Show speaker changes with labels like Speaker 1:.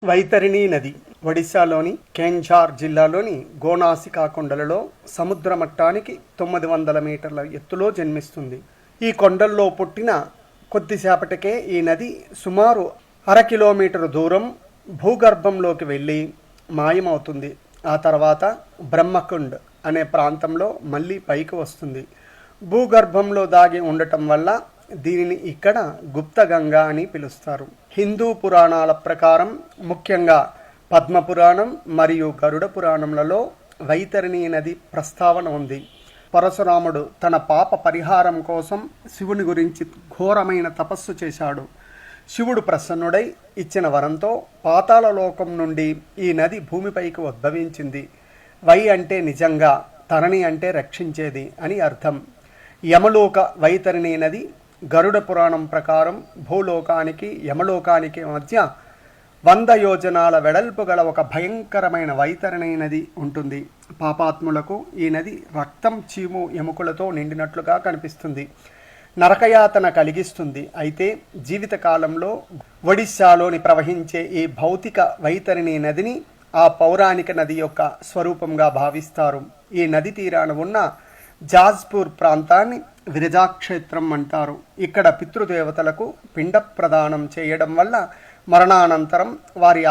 Speaker 1: వైతరిణి నది ఒడిశాలోని కేంఝార్ జిల్లాలోని గోనాసికా కొండలలో సముద్ర మట్టానికి 900 మీటర్ల ఎత్తులో జన్మిస్తుంది. ఈ కొండల్లో పుట్టిన కొద్దిసేపటికే ఈ నది సుమారు 1/2 కిలోమీటరు దూరం భూగర్భంలోకి వెళ్ళి మాయమవుతుంది. ఆ తర్వాత బ్రహ్మకుండ్ అనే ప్రాంతంలో మళ్ళీ పైకి వస్తుంది. భూగర్భంలో దాగి ఉండటం వల్ల దీనిని ఇక్కడ గుప్తగంగా అని పిలుస్తారు. హిందూ పురాణాల ప్రకారం ముఖ్యంగా పద్మపురాణం మరియు గరుడ పురాణంలలో వైతరిణి నది ప్రస్తావన ఉంది. పరశురాముడు తన పాప పరిహారం కోసం శివుని గురించి ఘోరమైన తపస్సు చేశాడు. శివుడు ప్రసన్నుడై ఇచ్చిన వరంతో పాతాళ లోకం నుండి ఈ నది భూమిపైకి ఉద్భవించింది. వై అంటే నిజంగా, తరణి అంటే రక్షించేది అని అర్థం. యమలోక వైతరిణి నది గరుడ పురాణం ప్రకారం భూలోకానికి యమలోకానికి మధ్య 100 యోజనాల వెడల్పు గల ఒక భయంకరమైన వైతరిణి నది ఉంటుంది. పాపాత్ములకు ఈ నది రక్తం, చీము, ఎముకలతో నిండినట్లుగా కనిపిస్తుంది. నరకయాతన కలిగిస్తుంది. అయితే జీవితకాలంలో ఒడిశాలోని ప్రవహించే ఈ భౌతిక వైతరిణి నదిని ఆ పౌరాణిక నది యొక్క స్వరూపంగా భావిస్తారు. ఈ నది తీరాన ఉన్న జాజ్పూర్ ప్రాంతాన్ని విరజాక్షేత్రం అంటారు. ఇక్కడ పితృదేవతలకు పిండ ప్రదానం చేయడం వల్ల మరణానంతరం వారి